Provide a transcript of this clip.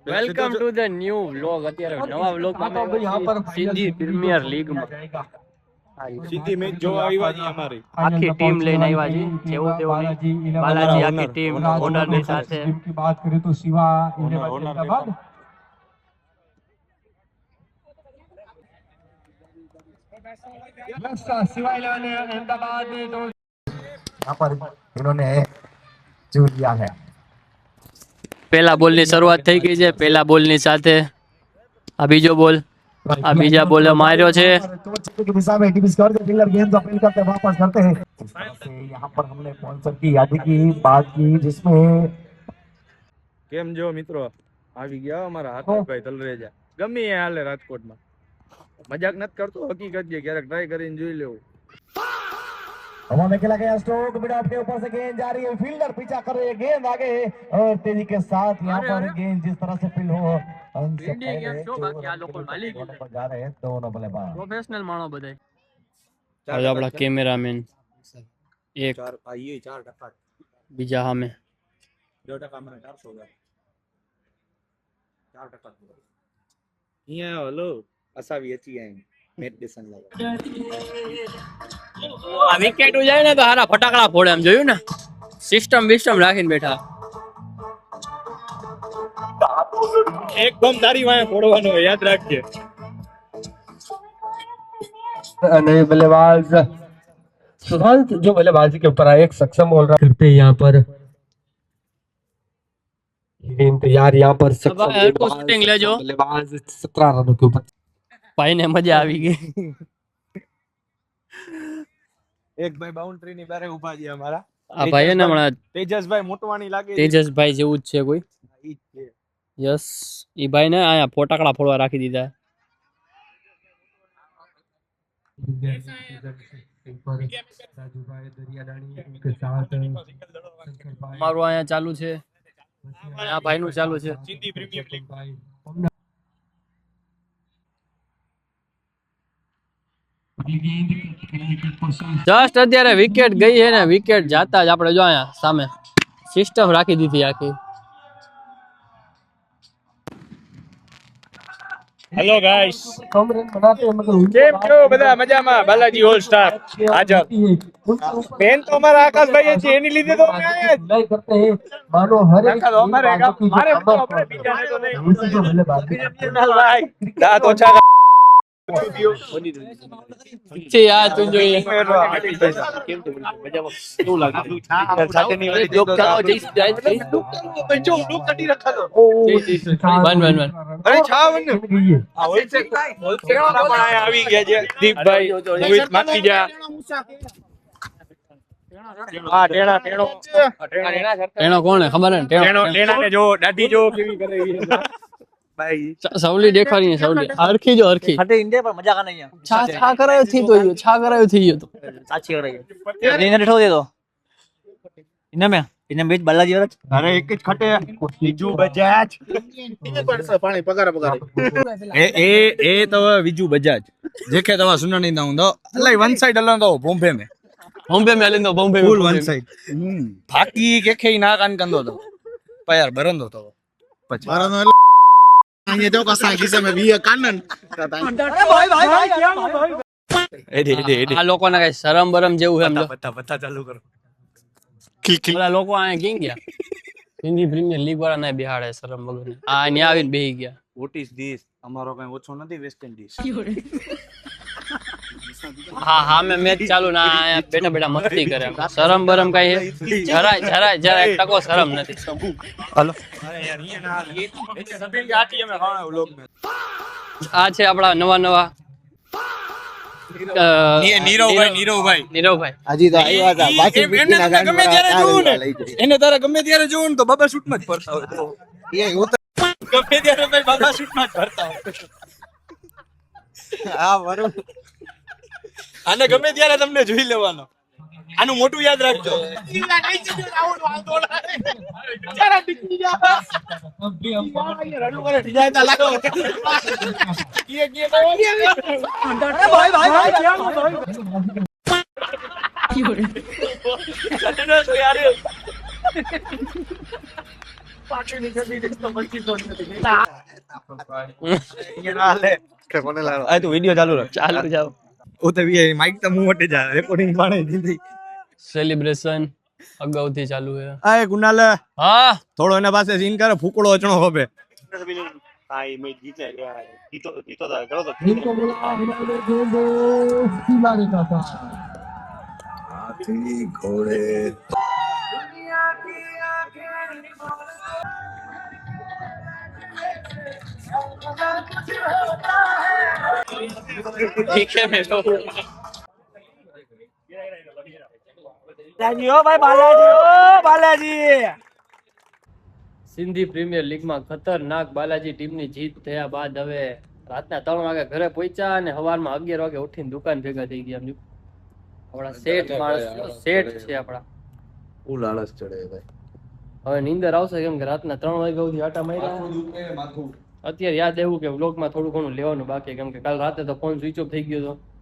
Welcome to the new vlog. અત્યારે નવા vlog માં સિંધી પ્રીમિયર લીગ માં સીધી મેચ જોવા આવ્યા છે અમારી આખી ટીમ લઈને આવ્યા છે. જેવું તેવું નહીં, બાલાજી આખી ટીમ ઓનર ની સાથે. बात करें तो शिवा अहमदाबाद शिवा 11 अहमदाबाद ने दो यहाँ पर इन्होंने जो लिया है. પહેલા બોલ ની શરૂઆત થઈ ગઈ છે. પહેલા બોલ ની સાથે આ બીજો બોલ, આ બીજા બોલે માર્યો છે. की दिशा में टीम स्कोर के फील्डर गेंद को अपील करते वापस करते हैं. इस तरह से यहाँ पर हमने स्पॉन्सर की यादी की बात की जिसमें કેમ જો મિત્રો આવી ગયા અમારા હાથભાઈ તલરેજા. ગમે એ હાલે રાજકોટમાં, મજાક નથી કરતો, હકીકત છે. ક્યારેક ટ્રાય કરીને જોઈ લેવું. हवा में खेला गया स्ट्रोक मिड ऑफ के ऊपर से गेंद जा रही है, फील्डर पीछा कर रहे हैं, गेंद आगे है और तेजी के साथ यहाँ पर गेंद जिस तरह से फील्ड हो उनसे पहले जा रहे हैं दोनों बल्लेबाज પ્રોફેશનલ માણો બધાય. આજે આપણા કેમેરામેન એક આઈએ 4% બીજા સામે 2% મને 400 4% અહીંયા હલો અસાવી હતી અહીં મેડિટેશન લાગે. આ વિકેટ જાય ને તો હારા ફટાકડા ફોડે. એમ જોયું ને, સિસ્ટમ રાખીને બેઠા. એક બમ તારી વાંહે ફોડવાનો હોય, યાદ રાખજે. नए बल्लेबाज सुशांत जो बल्लेबाजी के ऊपर आए, एक सक्षम ऑलराउंडर करते हैं यहाँ पर तैयार. यहाँ पर सक्षम बल्लेबाज 17 रनों के ऊपर. ભાઈ ને મજા આવી ગઈ. એક ભાઈ બાઉન્ડ્રી ની બારે ઊભા છે અમારા. આ ભાઈ ને હમણાં તેજસભાઈ મોટવાણી લાગે છે. તેજસભાઈ જેવું જ છે કોઈ. ઈ જ છે. યસ, ઈ ભાઈ ને આયા ફટાકડા ફોડવા રાખી દીધા. અમારું અહીંયા ચાલુ છે, આ ભાઈ નું ચાલુ છે. સીધી પ્રીમિયર લીગ. જસ્ટ અત્યારે વિકેટ ગઈ છે ને, વિકેટ જાતા જ આપણે જો અહીંયા સામે સિસ્ટમ રાખી દીધી આખી. હેલો ગાઈસ, कम रन बनाते हैं मगर કેમ છો બધા? મજામાં? બાલાજી ઓલ સ્ટાર હાજર. બેન તો અમારા આકાશભાઈ છે, એની લીધે તો અમે આયા જ. नहीं करते हैं मानो हर एक અમારે મારે આપણે બીજાને તો નહીં. ભાઈ દાંત ઓછા છે આ તું જોઈએ. આવી ગયા છે દીપભાઈ, મોહિત માખીજા. હા, ટેણા એનો કોણ હે ખબર હે ને? ટેણાને જો દાઢી જો કેવી કરે છે ભાઈ. સવલી દેખાડી સવલી હરખી જો હરખી. हटे इंडिया पर मजा का नहीं है. છા કરાયો થી તો છા કરાયો થઈ ગયો તો साची कर रही है. इन्हें ठो दे दो. इन्हें बीच बालाजी वाला. અરે એક જ ખટે બીજું બજાજ. પાણી પગાર એ તો બીજું બજાજ જેકે તવા સુનાની ના હું દો અલ્લાહ વન સાઈડ અલ્લાહ દો બોમ્બે મે લેંદો બોમ્બે ફૂલ વન સાઈડ ફાકી કે ખે ના કાન કંદો તો પયાર બરંદો તો પછી બરંદો અહીંયા તો કસા કિસે મે વી કાનન આ લોકોને કઈ શરમ બરમ જેવું છે એમ તો. બતા ચાલુ કરો. ઓલા લોકો અહીંયા ગઈ ગયા સિંધી પ્રીમિયર લીગ વાળા ના બિહાડે શરમ વગર. આ ન્યા આવીને બેહી ગયા. What is this? અમારો કઈ ઓછો નથી વેસ્ટ ઇન્ડીઝ. હા મેં મેચ ચાલુ ના આયા બેઠા મસ્તી કરે. શરમ બરમ કઈ જરાય ટકો શરમ નથી. હાલો અરે યાર અહીંયા ના એ સભી કે આટી અમે ખાણા વ્લોગ મે. આ છે આપડા નવા નીરવભાઈ. हाजी तो आई बात बाकी એને તારે ગમે ત્યારે જોવું ને, એને તારે ગમે ત્યારે જોવું ને તો બાબા શૂટ માં જ ફરતા હોય. ये होता ગમે ત્યારે ભાઈ બાબા શૂટ માં જ ફરતા હોય. हां वरुण આને ગમે ત્યારે તમને જોઈ લેવાનો. આનું મોટું યાદ રાખજો. આ તું વિડિયો ચાલુ રાખ ચાલુ જાઓ ઓ તો વી માઈક તો મું વટે જા રેકોર્ડિંગ પાણે દીધી સેલિબ્રેશન અગાઉથી ચાલુ છે આ કુનાલ હા થોડો એના પાસે સીન કરે ફૂકડો અચણો હોબે इनको बोला हिमालय गेंद किनारे का था हाथी घोड़े ठीक है मैं तो બાલાજી ઓ ભાઈ બાલાજી ઓ બાલાજી સિંધી પ્રીમિયર લીગમાં ખતરનાક બાલાજી ટીમની જીત થયા બાદ હવે રાતના 3 વાગે ઘરે પહોંચ્યા અને સવારમાં 11 વાગે ઉઠીને દુકાન ભેગા થઈ ગયા એમ આપણા શેઠ માણસ શેઠ છે આપણા ફૂલ આળસ ચડે ભાઈ હવે નીંદર આવશે કેમ કે રાતના 3 વાગ્યા સુધી આટા માર્યા અત્યારે યાદ આવ્યું કે વ્લોગમાં થોડું ઘણું લેવાનું બાકી કેમ કે કાલ રાતે તો ફોન સ્વિચ ઓફ થઈ ગયો હતો